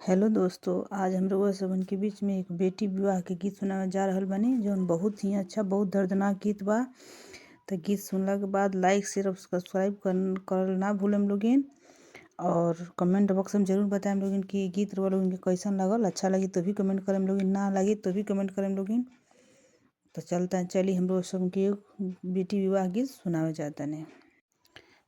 Hello दोस्तों, आज हम लोग सबन के बीच में एक बेटी विवाह के गीत सुनावे जा रहल बानी, जौन बहुत ही अच्छा, बहुत दर्दनाक गीत बा। तो गीत सुनला के बाद लाइक शेयर और सब्सक्राइब करल ना भूलम लोगिन। और कमेंट बॉक्स में जरूर बताएं लोगिन कि गीत रउआ लोगन के कैसन लगल। अच्छा लगी तो भी कमेंट करें लोगिन, ना लगी तो भी कमेंट करें लोगिन। तो चली हम लोग सब के बेटी विवाह गीत सुनावे जाता ने।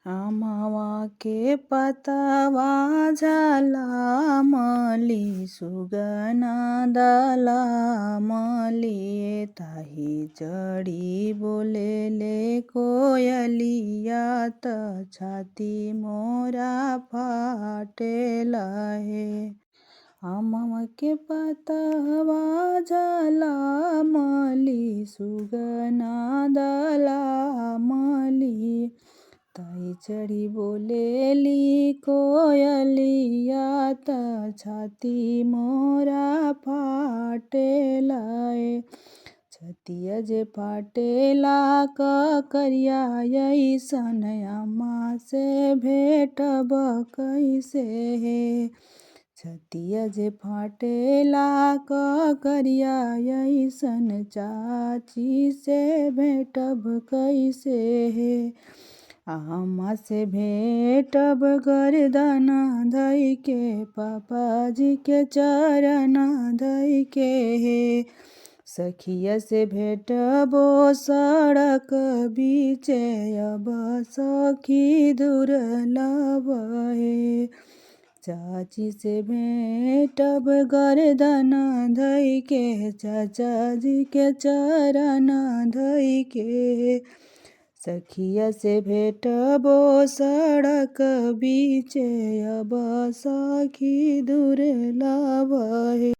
आमवा के पतवा झाला मली सुगना दला मली ताही चढ़ी बोले ले कोयलिया त छाती मोरा फाटेला हे। आमवा के पतवा झाला मली सुगना दला मली ताई चढ़ी बोलेली कोयलिया त छाती मोरा फाटेला ए। छतिया जे फाटेला करिया अइसन अम्मा से भेटब कैसे हे। छतिया जे फाटेला करिया अइसन चाची से भेटब कैसे हे। अम्मा से भेटब गर्दन धइ के पापा जी के चरण धइ के हे। सखिया से भेटबो सड़क बीचे अब सखी दुर्लभ हे। चाची से भेटब गर्दन धइ के चाचा जी के चरण धइ के। सखिया से भेटबो सड़क बीचे अब सखी दुर्लभ हे।